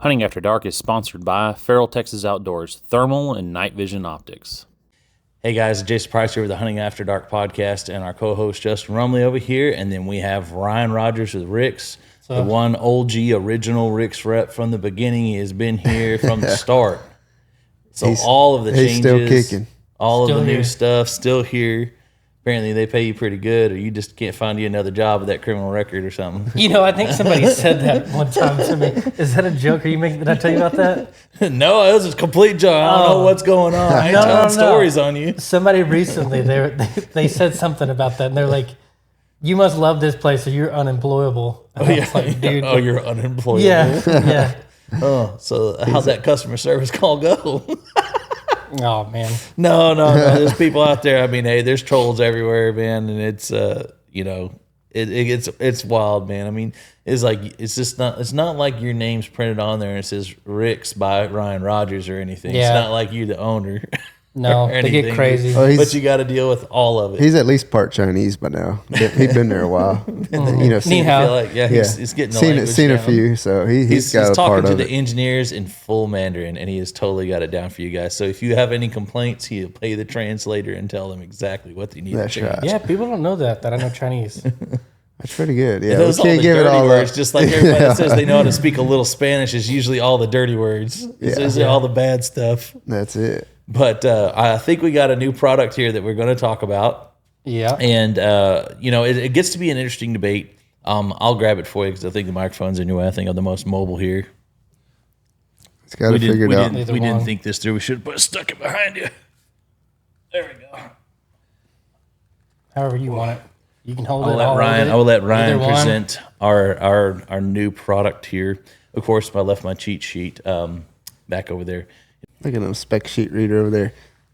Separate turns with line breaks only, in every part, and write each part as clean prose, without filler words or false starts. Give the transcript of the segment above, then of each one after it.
Hunting After Dark is sponsored by Feral Texas Outdoors Thermal and Night Vision Optics. Hey guys, Jason Price here with the Hunting After Dark podcast and our co-host Justin Rumley over here. And then we have Ryan Rogers with Rick's, the one OG original Rick's rep from the beginning. He has been here from the start. So all of the changes,
he's still kicking.
All of the new stuff, still here. Apparently they pay you pretty good, or you just can't find you another job with that criminal record or something.
You know, I think somebody said that one time to me. Is that a joke? Are you making? Did I tell you about that?
No, it was a complete joke. I don't know what's going on. I ain't telling stories on you.
Somebody recently, they said something about that, and they're like, "You must love this place, or you're unemployable." And I was like, dude.
Oh, you're unemployable.
Yeah.
Oh, so how'd that customer service call go?
Oh man.
No. There's people out there. I mean, hey, there's trolls everywhere, man, and it's it's wild, man. I mean, it's not like your name's printed on there and it says Rick's by Ryan Rogers or anything. Yeah. It's not like you're the owner.
No, they get crazy.
But you got to deal with all of it.
He's at least part Chinese by now. He's been there a while. You know,
he's getting the
seen a few, so he's got a part of it.
He's talking to the engineers in full Mandarin, and he has totally got it down for you guys. So if you have any complaints, he'll pay the translator and tell them exactly what they need to change.
Right.
Yeah, people don't know that I know Chinese.
That's pretty good. Yeah,
those we can't give it all words. Just like everybody that says they know how to speak a little Spanish is usually all the dirty words. It's all the bad stuff.
That's it.
But I think we got a new product here that we're going to talk about.
Yeah.
And, it gets to be an interesting debate. I'll grab it for you because I think the microphone's in your way. I think I'm the most mobile here.
It's got to figure it out.
We didn't think this through. We should have put stuck it behind you. There we go.
However you want it. You can hold it.
I will let Ryan present our new product here. Of course, I left my cheat sheet back over there.
Look at them spec sheet reader over there.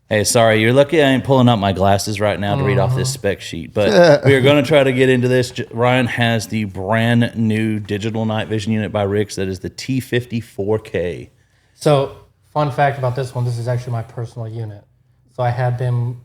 Hey, sorry, you're lucky I ain't pulling up my glasses right now to read off this spec sheet. But we are going to try to get into this. Ryan has the brand new digital night vision unit by Rick's. That is the T50 4K.
So, fun fact about this one, this is actually my personal unit. So I had them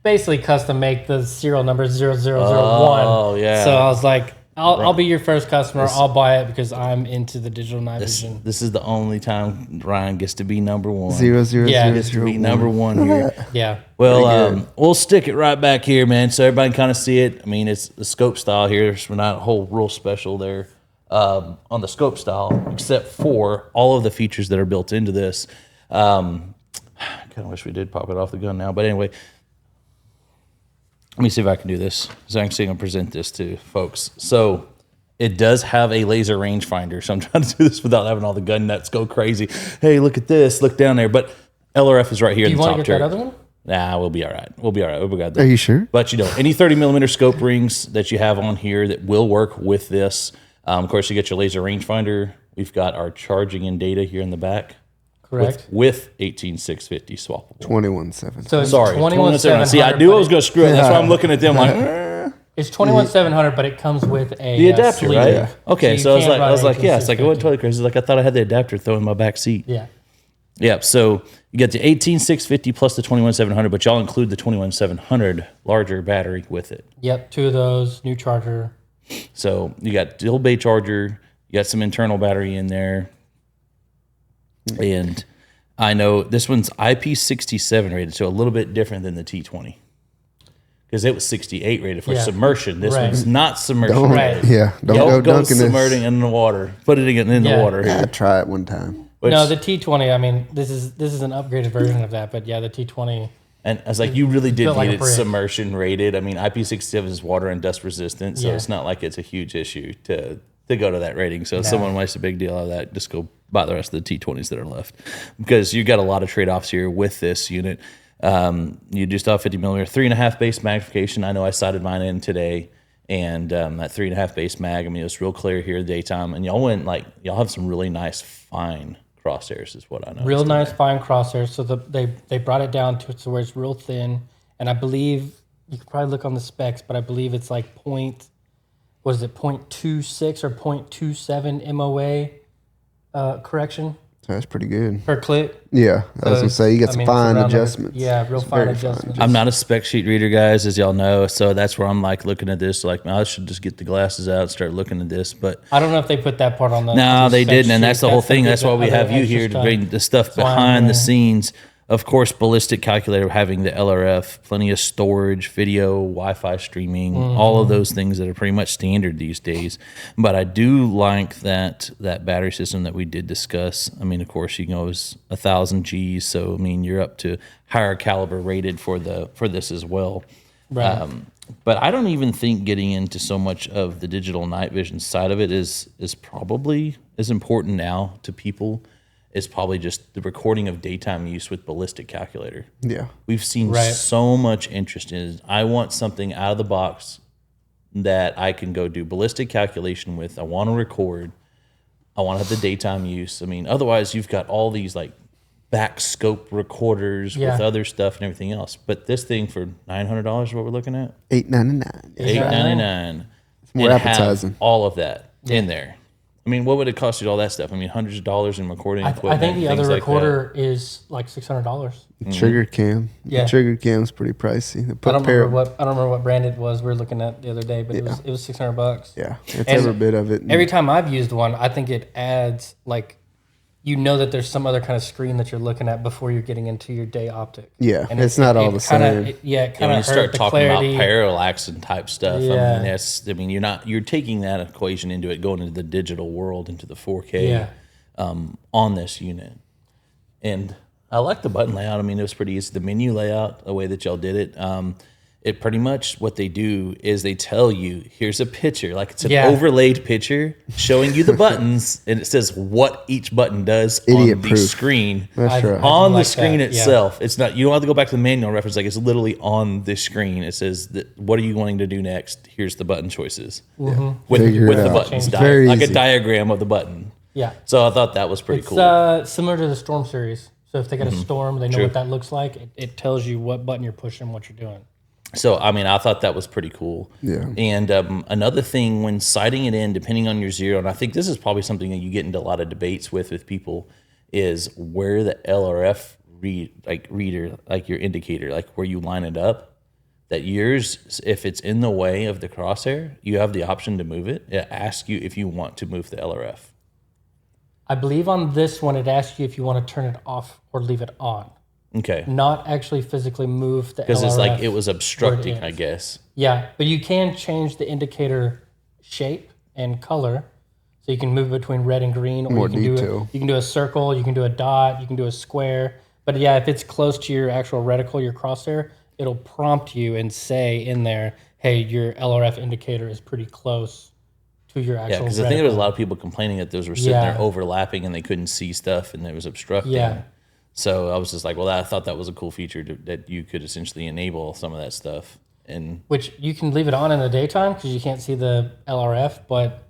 basically custom make the serial number 0001.
Oh, yeah.
So I was like, I'll be your first customer. I'll buy it because I'm into the digital night vision.
This is the only time Ryan gets to be number one.
0001.
Gets to be number one here.
Yeah.
Well, we'll stick it right back here, man, so everybody can kind of see it. I mean, it's the scope style here. There's not a whole real special there on the scope style, except for all of the features that are built into this. I kind of wish we did pop it off the gun now, but anyway. Let me see if I can do this, so I can see and present this to folks. So it does have a laser rangefinder, so I'm trying to do this without having all the gun nuts go crazy. Hey, look at this, look down there. But LRF is right here in the top
Do you want to get that other one?
Nah, we'll be all right. We'll got that.
Are you sure?
But any 30mm scope rings that you have on here that will work with this. Of course, you get your laser rangefinder. We've got our charging and data here in the back.
Correct.
With 18750 swappable.
21700.
So it's
Sorry,
21700.
See, I knew I was going to screw it. That's why I'm looking at them like.
It's 21700, but it comes with
the adapter, right?
Yeah.
Okay, so I was like, yeah, it's like I wasn't totally crazy. Like I thought I had the adapter thrown in my back seat.
Yeah.
Yeah. So you get the 18650 plus the 21700, but y'all include the 21700 larger battery with it.
Yep, 2 of those, new charger.
So you got dual bay charger. You got some internal battery in there. And I know this one's IP67 rated, so a little bit different than the T20. Because it was 68 rated for submersion. This one's not submersion rated.
Don't go
submerging in the water. Put it in the water.
Yeah, try it one time.
No, the T20, I mean, this is an upgraded version of that, but yeah, the T20.
And I was like, you really did
like
need it submersion rated. I mean, IP67 is water and dust resistant, so it's not like it's a huge issue to go to that rating. So if someone makes a big deal out of that, just go buy the rest of the T20s that are left. Because you got a lot of trade-offs here with this unit. You do still have 50mm, 3.5 base magnification. I know I sighted mine in today. And that 3.5 base mag, I mean, it's real clear here daytime. And y'all have some really nice fine crosshairs is what I know.
Real nice fine crosshairs. So they brought it down to where it's real thin. And I believe, you could probably look on the specs, but I believe it's like 0.26 or 0.27 MOA correction?
That's pretty good.
per click.
Yeah, I was gonna say you got some
it's
fine
around
adjustments.
Yeah, real
It's
fine
very
adjustments.
I'm not a spec sheet reader, guys, as y'all know. So that's where I'm like looking at this, like, I should just get the glasses out and start looking at this. But
I don't know if they put that part on the.
no,
on the
they
spec
didn't, and
sheet.
that's the whole
gonna
thing.
be
That's
the
why we
other
have you
extra
here to
stuff.
bring the stuff
That's why I'm
behind the
gonna-
scenes. Of course, ballistic calculator, having the LRF, plenty of storage, video, Wi-Fi streaming, all of those things that are pretty much standard these days. But I do like that battery system that we did discuss. I mean, of course, you know, it was 1,000 Gs, so I mean, you're up to higher caliber rated for this as well.
Right.
But I don't even think getting into so much of the digital night vision side of it is probably as important now to people. Is probably just the recording of daytime use with ballistic calculator.
Yeah.
We've seen
Right.
so much interest in it. I want something out of the box that I can go do ballistic calculation with. I want to record. I want to have the daytime use. I mean, otherwise you've got all these like back scope recorders with other stuff and everything else. But this thing for $900 is what we're looking at.
$899.
$899.
more
and have
appetizing.
all of that in there. I mean, what would it cost you all that stuff? I mean, hundreds of dollars in recording
I
equipment.
think the
things
other
like
recorder is like $600.
Trigger cam.
Yeah.
The trigger cam's pretty pricey. They
I
put
don't
pair
remember what brand it was we were looking at the other day, but it was $600.
Yeah, it's
And
every bit of it.
Every time I've used one, I think it adds like, you know that there's some other kind of screen that you're looking at before you're getting into your day optic.
Yeah,
And
it's not all the
kinda,
same.
It
Yeah,
kind
when you
of
start
the
talking about
clarity.
parallax and type stuff,
Yeah.
I mean, you're taking that equation into it, going into the digital world, into the 4K on this unit. And I like the button layout. I mean, it was pretty easy. The menu layout, the way that y'all did it, it pretty much what they do is they tell you, here's a picture, like it's an overlaid picture showing you the buttons, and it says what each button does on the
Idiot-proof.
screen.
That's right.
On the
like
screen
that, yeah.
itself. It's not, you don't have to go back to the manual reference, like it's literally on the screen. It says that, what are you wanting to do next? Here's the button choices. With
Figure it
the
out.
buttons,
It's very
like a
easy.
diagram of the button.
Yeah.
So I thought that was pretty
It's
cool.
similar to the Storm series. So if they got a storm, they know what that looks like. It tells you what button you're pushing, what you're doing.
So, I mean, I thought that was pretty cool.
Yeah.
And another thing, when sighting it in, depending on your zero, and I think this is probably something that you get into a lot of debates with people, is where the LRF reader, like your indicator, like where you line it up, that yours, if it's in the way of the crosshair, you have the option to move it. It asks you if you want to move the LRF.
I believe on this one, it asks you if you want to turn it off or leave it on.
Okay.
Not actually physically move the LRF.
Because it's like it was obstructing,
is.
I guess.
Yeah, but you can change the indicator shape and color. So you can move between red and green, or
More
you can
detail.
you can do a circle, you can do a dot, you can do a square. But yeah, if it's close to your actual reticle, your crosshair, it'll prompt you and say in there, hey, your LRF indicator is pretty close to your actual
Yeah, because I think there was a lot of people complaining that those were sitting there overlapping and they couldn't see stuff and it was obstructing.
Yeah.
So I was just like, well, I thought that was a cool feature that you could essentially enable some of that stuff. And
Which you can leave it on in the daytime because you can't see the LRF, but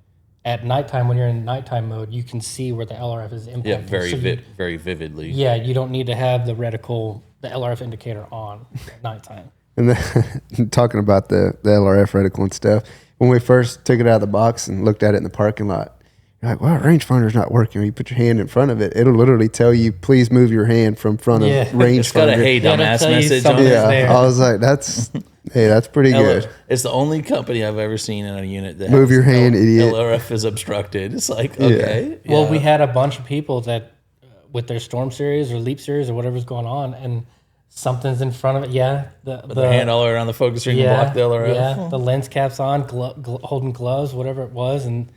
at nighttime, when you're in nighttime mode, you can see where the LRF is impacting.
yeah, very
So
very vividly.
Yeah, you don't need to have the reticle, the LRF indicator on at nighttime.
And then, talking about the LRF reticle and stuff, when we first took it out of the box and looked at it in the parking lot, you're like, well, rangefinder's not working. When you put your hand in front of it, it'll literally tell you, please move your hand from front of rangefinder.
It's got a hey
Yeah,
dumbass
it'll tell you
message on
something.
it.
Yeah,
there.
I was like, that's pretty good.
It's the only company I've ever seen in a unit that
Move
has
your hand, idiot.
LRF is obstructed. It's like, okay.
Well,
yeah.
we had a bunch of people that, with their Storm series or Leap series or whatever's going on, and something's in front of it. Yeah, the
hand all the way around the focus ring to block the LRF.
Yeah, the lens cap's on, holding gloves, whatever it was, and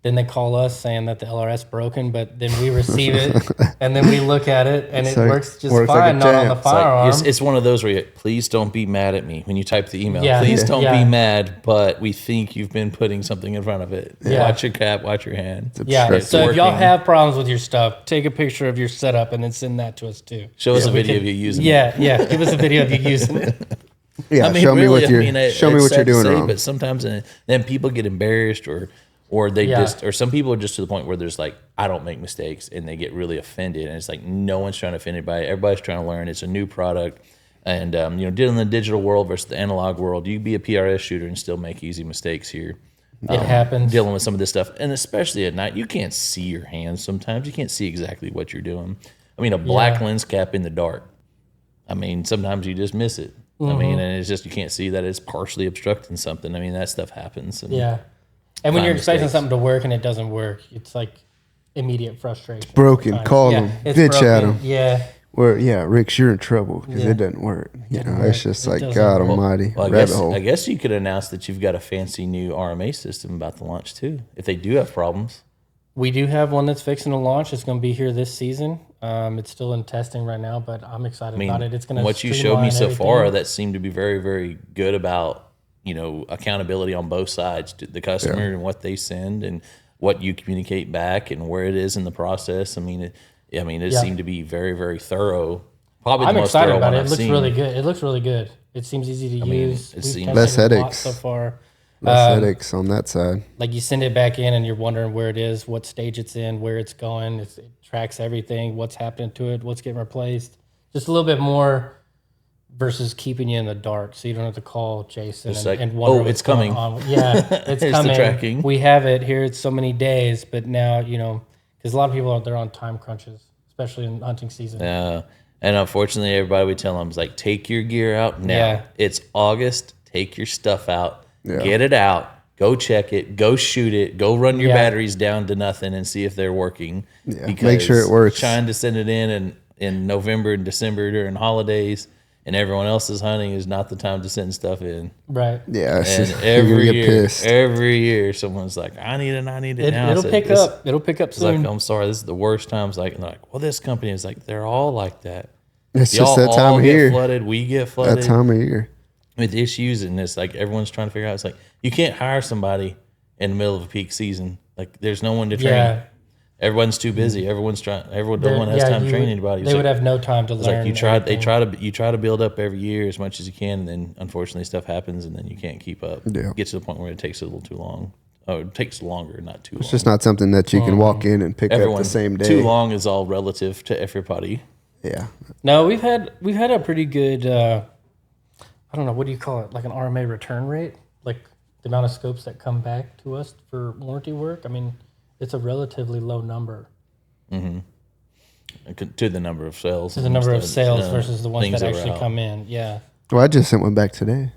then they call us saying that the LRS broken, but then we receive it, and then we look at it, and it
like-
works just
works like a
fine, not on the
champ.
It's like,
firearm.
it's one of those where you, please don't be mad at me when you type the email.
Yeah.
Please
Yeah.
don't
Yeah.
be mad, but we think you've been putting something in front of it.
Yeah.
Watch your cap, watch your hand.
Yeah,
It's
so if y'all
working.
have problems with your stuff, take a picture of your setup and then send that to us too.
Show us a
we
video
can-
of you using it.
Yeah, give us a video of you using it.
Yeah,
I mean,
show me
really,
what you're
it's
show me what
sad
you're
to
doing
say,
wrong.
But sometimes then people get embarrassed or they
Yeah.
just, or some people are just to the point where there's like, I don't make mistakes, and they get really offended. And it's like, no one's trying to offend anybody. Everybody's trying to learn. It's a new product. And, dealing in the digital world versus the analog world, you can be a PRS shooter and still make easy mistakes here.
It happens.
dealing with some of this stuff, and especially at night, you can't see your hands. Sometimes you can't see exactly what you're doing. I mean, a black lens cap in the dark. I mean, sometimes you just miss it. I mean, and it's just you can't see that it's partially obstructing something. I mean, that stuff happens. And
Yeah. And when you're expecting
mistakes.
something to work and it doesn't work, it's like immediate frustration.
Broken.
sometimes.
Call
Yeah,
them.
it's
Bitch at
broken.
them.
Yeah.
Where, yeah, Ricks, you're in trouble because
Yeah.
it doesn't work. You know,
work.
it's just
It
like,
doesn't
God
work.
almighty.
Well,
rabbit hole.
I guess you could announce that you've got a fancy new RMA system about to launch too. If they do have problems,
We do have one that's fixing to launch. It's going to be here this season. It's still in testing right now, but I'm excited
I mean,
about it. It's going to
what you showed me so far,
everything.
that seemed to be very, very good about, you know, accountability on both sides to the customer and what they send and what you communicate back and where it is in the process. I mean, it seemed to be very, very thorough. Probably the
I'm
most
excited
thorough
about
one
it. It
I've
looks
seen.
really good. It looks really good. It seems easy to use.
it
We've
seems-
tested
Less
it a lot
headaches.
so far.
Less headaches on that side.
Like you send it back in and you're wondering where it is, what stage it's in, where it's going. It tracks everything, what's happening to it, what's getting replaced. Just a little bit more versus keeping you in the dark, so you don't have to call Jason
It's
and,
like,
and wonder
oh,
what's
it's coming.
going on. Yeah, it's
Here's the
coming.
tracking.
We have it here. It's so many days, but now because a lot of people they're on time crunches, especially in hunting season.
And unfortunately, everybody we tell them is like, take your gear out now.
Yeah.
It's August. Take your stuff out.
Yeah.
Get it out. Go check it. Go shoot it. Go run your
Yeah.
batteries down to nothing and see if they're working.
Yeah. Make sure it works.
Trying to send it in November and December during holidays and everyone else is hunting is not the time to send stuff in.
Right.
Yeah, it's
And
just, you're going to get pissed.
every year, someone's like, I need it now.
It'll
So
pick
this-
up. It'll pick up
It's like,
soon.
I'm sorry, this is the worst times. Like, and they're like, well, this company is like, they're all like that.
It's
Y'all
just that time
all
of
get
year.
flooded. We get flooded
That time of year.
with issues, and it's like everyone's trying to figure out. It's like you can't hire somebody in the middle of a peak season. Like there's no one to train.
Yeah.
Everyone's too busy. Everyone's trying. No one has
Yeah,
time to
you
train
would-
anybody.
They would have no time to
It's
learn.
like you try. They
everything.
you try to build up every year as much as you can, and then unfortunately stuff happens, and then you can't keep up.
Yeah.
Get to the point where it takes a little too long. Oh, it takes longer, not too long.
It's just not something that you can walk in and pick up the same day.
Too long is all relative to everybody.
Yeah.
No, we've had a pretty good. I don't know, what do you call it? Like an RMA return rate, like the amount of scopes that come back to us for warranty work. I mean, it's a relatively low number.
To the number of sales.
To the number of sales
Yeah,
versus the ones
things
that
were
actually
out.
come in. Yeah.
Well, I just sent one back today.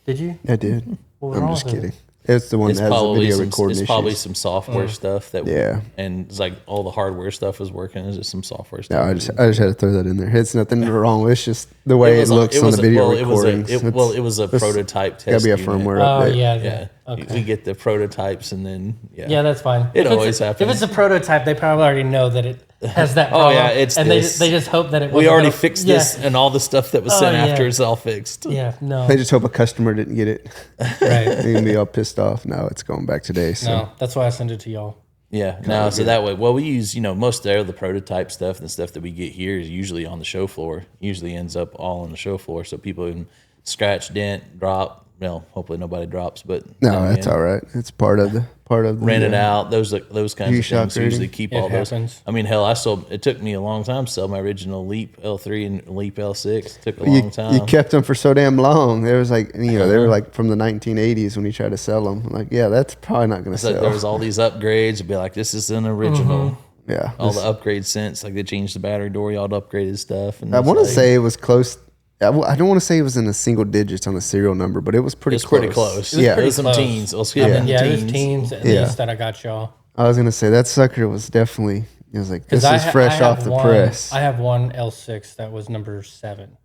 Did you?
I did.
What was
I'm
wrong
just
with it?
kidding. It's the one
It's
that has the
probably
video
some.
recording
It's
issues.
probably some software stuff that.
Yeah.
And it's like all the hardware stuff is working. It's just some software
No,
stuff.
I just had to throw that in there. It's nothing wrong with it. It's just the way it looks on the video recordings.
It was a prototype test.
Gotta be a
unit.
firmware
Oh,
update.
yeah.
Yeah.
Okay.
We get the prototypes and then
Yeah, that's fine.
It
If it's
always happens.
If it's a prototype, they probably already know that it has that
Oh,
problem.
yeah, it's
and
this.
they just hope that it.
we
wasn't
already
gonna-
fixed
yeah,
this and all the stuff that was
Oh,
sent
yeah.
after is all fixed.
Yeah, no,
They just hope a customer didn't get it.
right.
They're gonna be all pissed off. No, it's going back today. So
No, that's why I send it to y'all.
Yeah. No, so that way, well, we use, most of the prototype stuff and the stuff that we get here is usually on the show floor. Usually ends up all on the show floor. So people can scratch, dent, drop. Well, hopefully nobody drops, but
no,
then
that's
again,
all right. It's part of the
rent it out. Those kinds of
G-Shock
things usually
rating.
keep
It
all those.
happens.
I mean, hell, it took me a long time to sell my original Leap L3 and Leap L6. It took a long time.
You kept them for so damn long. There was like, they were like from the 1980s when you tried to sell them. I'm like, yeah, that's probably not going to
So
sell.
there was all these upgrades. It'd be like, this is an original.
yeah.
All the upgrades since, like they changed the battery door, y'all upgraded stuff. And
I
it's
want to
like-
say it was close. I don't want to say it was in the single digits on the serial number, but it was pretty
It's
close.
pretty close.
Yeah.
It was some
close.
teens. Let's
I
get
mean,
them
yeah, it was
teens.
teens at
Yeah.
least that I got y'all.
I was going to say that sucker was definitely, it was like, this
I
is
ha-
fresh
I have
off the
one-
press.
I have one L6 that was number 7.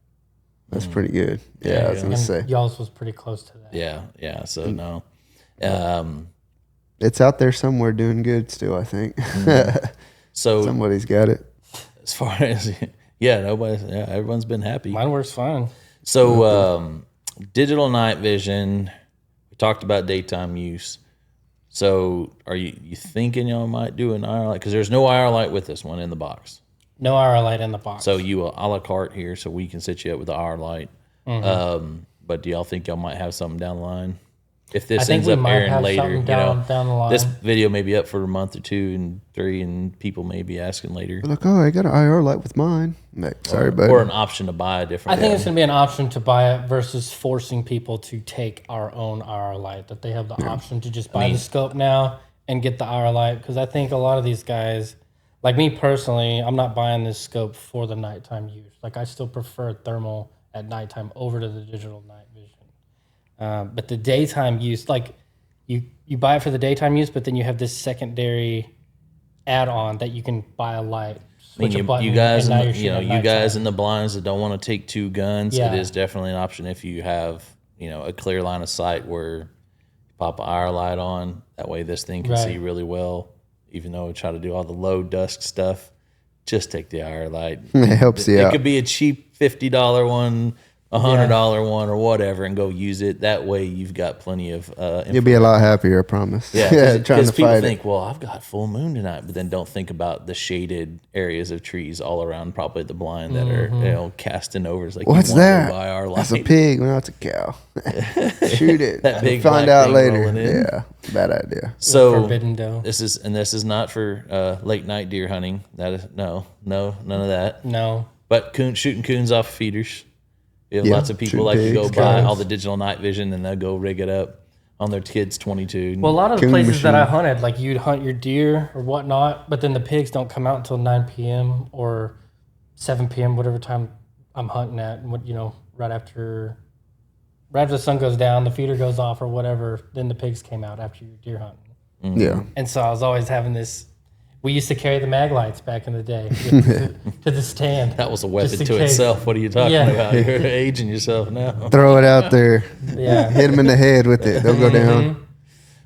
That's pretty good. Yeah, I was
yeah.
going to say.
And y'all's was pretty close to that.
Yeah. So
Mm.
no.
It's out there somewhere doing good still, I think.
So
Somebody's got it.
as far as everyone's been happy.
Mine works fine.
So digital night vision. We talked about daytime use. So are you thinking y'all might do an IR light? Because there's no IR light with this one in the box.
No IR light in the box.
So you a la carte here, so we can set you up with the IR light.
Mm-hmm.
But do y'all think y'all might have something down the line? if this
I think
ends
we
up
might
airing
have
later,
something down the line.
this video may be up for a month or 2 and 3, and people may be asking later.
They're like, oh, I got an IR light with mine. I'm like, sorry, buddy.
Or an option to buy a different
I think
one.
it's going to be an option to buy it versus forcing people to take our own IR light, that they have the option to just buy the scope now and get the IR light. Because I think a lot of these guys, like me personally, I'm not buying this scope for the nighttime use. Like I still prefer thermal at nighttime over to the digital night vision. But the daytime use, like you buy it for the daytime use, but then you have this secondary add-on that you can buy a light.
I mean, you guys, you guys in the blinds that don't want to take 2 guns, it is definitely an option if you have, a clear line of sight where you pop an IR light on. That way, this thing can see really well. Even though we try to do all the low dusk stuff, just take the IR light.
It helps you out.
It could be a cheap $50 one, $100 one, or whatever, and go use it. That way, you've got plenty of.
You'll be a lot happier, I promise.
Yeah,
trying to
people
fight
think, well, I've got full moon tonight, but then don't think about the shaded areas of trees all around, probably the blind that are casting over. It's like,
what's that?
Buy our light.
That's a pig. No, it's a cow. Shoot it.
That big
Find
black
out
thing
later.
rolling in.
Yeah, bad idea.
So
forbidden doe.
this is not for late night deer hunting. That is no, none of that.
No,
but shooting coons off feeders. You have lots of people like to go buy all the digital night vision and they'll go rig it up on their kids' 22.
Well, a lot of the
Coon
places that I
machine.
hunted, like you'd hunt your deer or whatnot, but then the pigs don't come out until 9 p.m. or 7 p.m., whatever time I'm hunting at. Right after the sun goes down, the feeder goes off or whatever, then the pigs came out after your deer hunting.
Yeah.
And so I was always having this. We used to carry the mag lights back in the day to the stand.
That was a weapon
just
to
in case.
itself. What are you talking
Yeah.
about? You're aging yourself now.
Throw it out there.
Yeah.
Hit them in the head with it. They'll go down.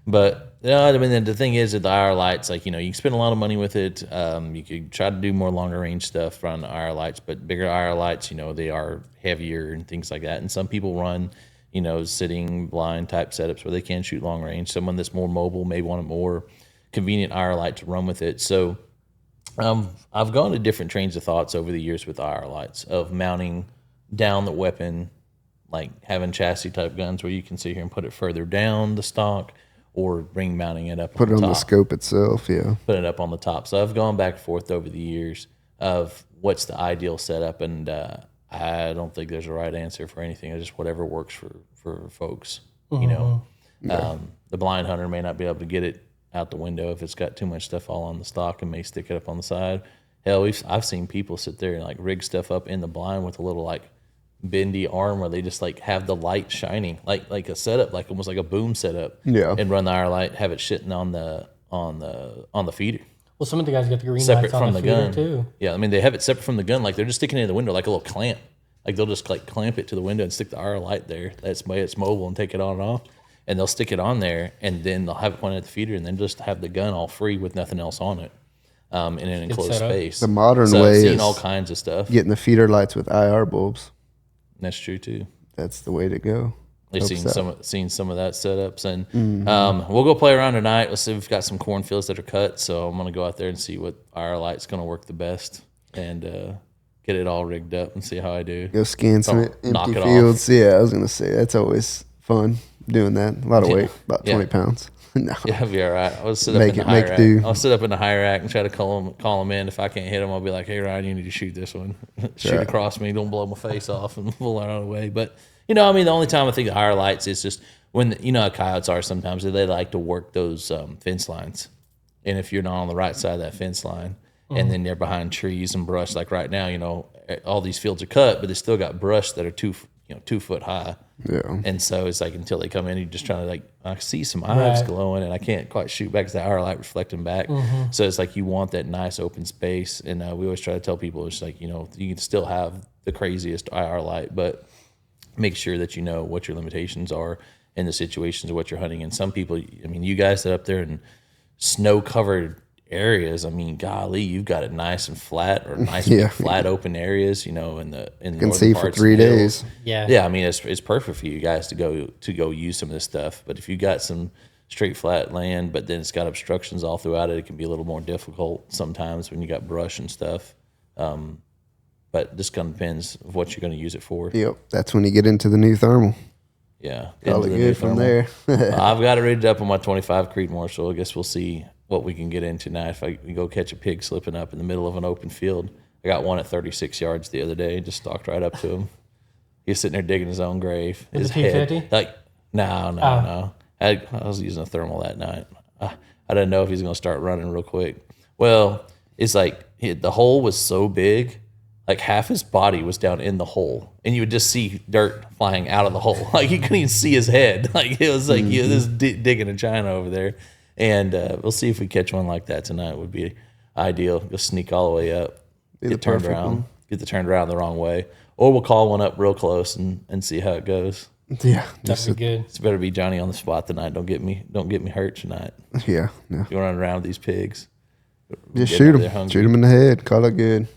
But I mean, the thing is, with the IR lights, like you can spend a lot of money with it. You could try to do more longer range stuff on the IR lights, but bigger IR lights, they are heavier and things like that. And some people run, sitting blind type setups where they can shoot long range. Someone that's more mobile may want a more convenient IR light to run with it. So I've gone to different trains of thoughts over the years with IR lights of mounting down the weapon, like having chassis type guns where you can sit here and put it further down the stock, or mounting it up
Put it on
top.
the scope itself. Yeah.
Put it up on the top. So I've gone back and forth over the years of what's the ideal setup, and I don't think there's a right answer for anything. It's just whatever works for folks. The blind hunter may not be able to get it out the window if it's got too much stuff all on the stock and may stick it up on the side. Hell, I've seen people sit there and like rig stuff up in the blind with a little like bendy arm where they just like have the light shining like a setup, like almost like a boom setup.
Yeah.
And run the IR light, have it shitting on the feeder.
Well, some of the guys got the green
Separate
lights on
from
the
the
feeder
gun
too.
Yeah, I mean they have it separate from the gun, like they're just sticking it in the window like a little clamp. Like they'll just like clamp it to the window and stick the IR light there. That's why it's mobile and take it on and off. And they'll stick it on there, and then they'll have it pointed at the feeder, and then just have the gun all free with nothing else on it, in an enclosed
setup.
space.
The modern
so
way
I've seen
is
all kinds of stuff.
getting the feeder lights with IR bulbs.
That's true too.
That's the way to go.
They've
Helps out.
seen some of that setups, and we'll go play around tonight. Let's see. We've got some cornfields that are cut, so I'm gonna go out there and see what IR light's gonna work the best, and get it all rigged up and see how I do.
Go scan some
Don't knock
empty
it
fields. Yeah, I was gonna say that's always fun doing that. A lot of
Yeah.
weight, about
Yeah.
20 pounds. No.
Yeah, I'll be all right. I'll sit up
Make
in the
it-
high
make
rack.
do.
I'll sit up in the high rack and try to call them in. If I can't hit them, I'll be like, "Hey, Ryan, you need to shoot this one. Shoot
Right.
across me. Don't blow my face off and pull it out of the way." But the only time I think of IR lights is just when how coyotes are sometimes. They like to work those fence lines, and if you're not on the right side of that fence line, and then they're behind trees and brush, like right now, all these fields are cut, but they still got brush that are 2 foot high.
Yeah.
And so it's like until they come in, you're just trying to I see some eyes
Right.
glowing, and I can't quite shoot back because the IR light reflecting back. So it's like you want that nice open space, and we always try to tell people it's like you can still have the craziest IR light, but make sure that you know what your limitations are in the situations of what you're hunting. And some people, you guys that are up there in snow covered areas, golly, you've got it nice and flat, or nice big flat open areas, in the
Can see for 3 days.
Yeah.
Yeah, it's perfect for you guys to go use some of this stuff. But if you got some straight flat land, but then it's got obstructions all throughout it, it can be a little more difficult sometimes when you got brush and stuff. But this kind of depends of what you're going to use it for.
Yep. That's when you get into the new thermal.
Yeah.
Call
into
it
the new
good from
thermal.
there.
I've got it rated up on my 25 Creedmoor, so I guess we'll see what we can get in tonight. If I can go catch a pig slipping up in the middle of an open field. I got one at 36 yards the other day, just stalked right up to him. He's sitting there digging his own grave.
With
His
the
head,
T50?
like, no. I was using a thermal that night. I didn't know if he's going to start running real quick. Well, it's like the hole was so big, like half his body was down in the hole, and you would just see dirt flying out of the hole. Like you couldn't even see his head. Like it was like he was just digging in China over there. And we'll see if we catch one like that tonight. Would be ideal. Just sneak all the way up, get turned around, get the turned around the wrong way, or we'll call one up real close and see how it goes.
Yeah,
That'd be good.
It's better be Johnny on the spot tonight. Don't get me hurt tonight.
yeah. No.
You run around with these pigs.
Just
Get
shoot
over there
them.
hungry.
Shoot them in the head. Call it good.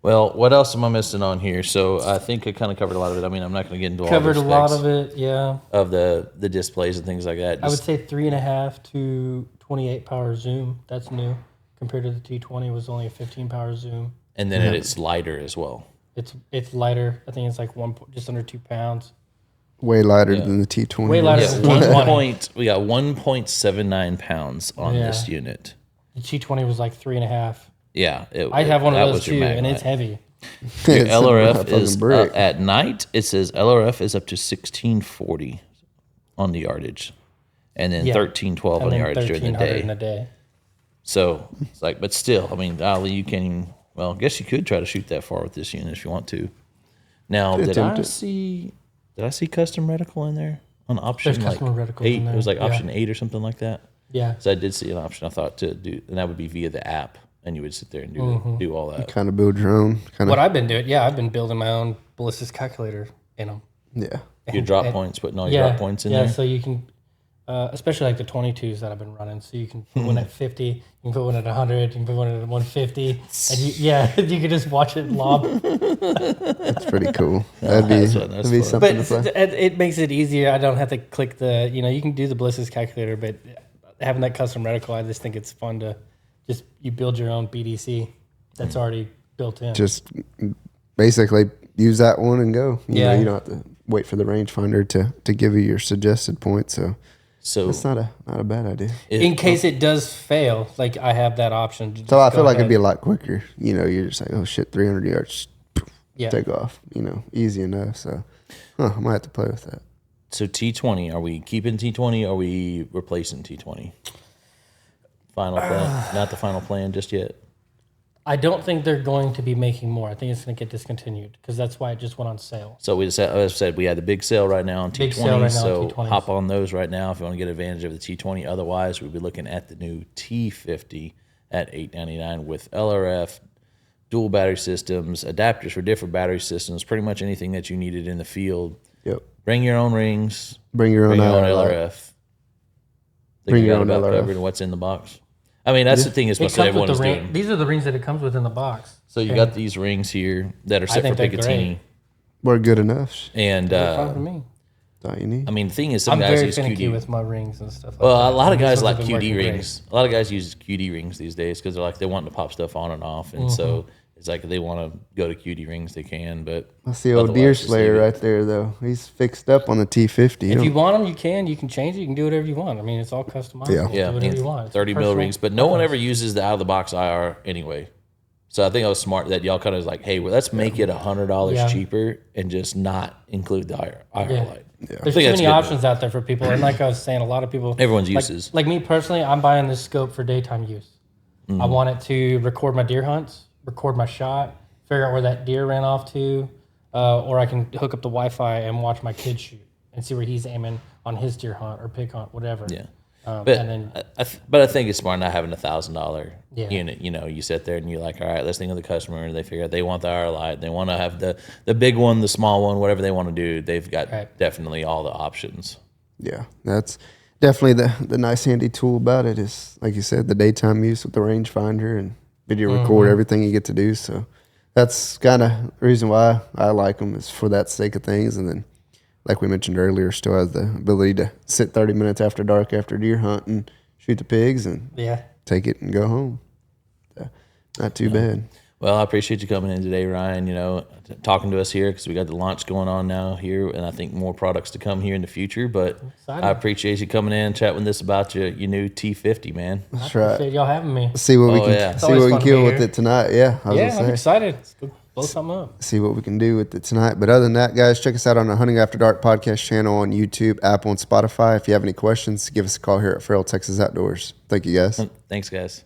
Well, what else am I missing on here? So I think I kind of covered a lot of it. I mean, I'm not going to get into
Covered a
all the
lot
specs
of it, yeah.
of the displays and things like that.
I would
Just-
say 3.5 to 28 power zoom. That's new compared to the T20 was only a 15 power zoom.
and then it's lighter as well.
It's lighter. I think it's like just under 2 pounds.
Way lighter than the T20.
Way lighter
Yeah,
than the T20.
we got 1.79 pounds on this unit.
The T20 was like 3.5.
Yeah,
I have one
that
of those
was your
too,
Magnite.
and it's heavy.
Your
It's
LRF
a
is
fucking brick.
at night. It says LRF is up to 1640 on the yardage, and then 1312 on
And
the
then
yardage during the
1,300
day.
in a day.
So it's like, but still, I mean, golly, you can't even. Well, I guess you could try to shoot that far with this unit if you want to. Now,
Could
did I
attempt it.
see custom reticle in there on option
There's
like
custom reticles
8?
in
It was
there,
like option 8 or something like that.
Yeah.
So I did see an option I thought to do, and that would be via the app, and you would sit there and do all that.
Kind of build your own. Kind
What
of.
I've been doing, I've been building my own ballistics calculator in them.
Yeah.
Your drop points, putting all your drop points in there.
So you can, especially like the 22s that I've been running. So you can put one at 50, you can put one at 100, you can put one at 150, and you can just watch it lob.
That's pretty cool. That'd be,
That's
that'd be
fun.
something
But
to play.
it makes it easier. I don't have to click you can do the ballistics calculator, but having that custom reticle, I just think it's fun to you build your own BDC that's already built in.
Just basically use that one and go. You know,
Yeah.
you don't have to wait for the rangefinder to give you your suggested point. So
So
that's not a bad idea.
In case it does fail, like I have that option. to
So I
just
feel
go
like it'd be a
ahead.
lot quicker. You know, you're just like, oh shit, 300 yards,
Yeah.
take off. You know, easy enough. So I might have to play with that.
So T20, are we keeping T20? Or are we replacing T20? Final plan, not the final plan just yet.
I don't think they're going to be making more. I think it's going to get discontinued because that's why it just went on sale.
So we just, as I said, we had the big sale right now on T20.
Big sale right now
so
on T20s.
hop on those right now if you want to get advantage of the T20. Otherwise, we'll be looking at the new T50 at $899 with LRF, dual battery systems, adapters for different battery systems, pretty much anything that you needed in the field.
Yep.
Bring your own rings.
Bring your own LRF.
LRF.
Bring
you
your
got
own
about
LRF.
covered what's in the box. I mean, that's the thing is
It
most
comes
everyone
with
is
the ring.
doing.
These are the rings that it comes with in the box.
So you got these rings here that are set for
think they're
Picatinny.
great.
We're good enough.
And
Fine for me.
That's all you need.
I mean, the thing is, some
I'm
guys
very
use
finicky
QD.
with my rings and stuff.
Well,
like
a
that.
lot of
These
guys
ones
like
have been
QD
working great.
rings. A lot of guys use QD rings these days because they're like they want to pop stuff on and off, and so it's like if they want to go to QD rings, they can. But
That's the old
otherwise,
deer
just
slayer
leave it.
right there, though. He's fixed up on the T50.
If you want them, you can. You can change it. You can do whatever you want. I mean, it's all customizable.
Yeah.
Yeah,
Do whatever you want. It's
30 mil
personal
rings, but no one
preference.
ever uses the out of the box IR anyway. So I think I was smart that y'all kind of was like, hey, well, let's make it $100
Yeah.
cheaper and just not include the IR
Yeah.
light.
Yeah.
I
There's
think
too
that's
many
good.
options out there for people, and like I was saying, a lot of people.
Everyone's
like,
uses.
Like me personally, I'm buying this scope for daytime use.
Mm-hmm.
I want it to record my deer hunts, record my shot, figure out where that deer ran off to, or I can hook up the Wi-Fi and watch my kid shoot and see where he's aiming on his deer hunt or pig hunt, whatever.
Yeah.
And
But
then
but I think it's smart not having $1,000
Yeah.
unit. You know, you sit there and you're like, all right, let's think of the customer. They figure out they want the IR light. They want to have the big one, the small one, whatever they want to do. They've got
Right.
definitely all the options.
Yeah, that's definitely the nice handy tool about it is, like you said, the daytime use with the rangefinder and video record everything you get to do. So that's kind of the reason why I like them is for that sake of things. And then, like we mentioned earlier, still has the ability to sit 30 minutes after dark after deer hunt and shoot the pigs and
yeah,
take it and go home. So, not too bad.
Well, I appreciate you coming in today, Ryan. Talking to us here because we got the launch going on now here, and I think more products to come here in the future. But
Excited.
I appreciate you coming in, chatting with us about your new T50, man.
That's
I
right.
appreciate y'all having me.
See what we
Oh,
can
yeah.
see what we
always
can
fun to be
kill with
here.
it tonight. Yeah, I was
Yeah,
gonna
I'm
say.
excited. Let's go blow something up.
See what we can do with it tonight. But other than that, guys, check us out on the Hunting After Dark podcast channel on YouTube, Apple, and Spotify. If you have any questions, give us a call here at Feral Texas Outdoors. Thank you, guys.
Thanks, guys.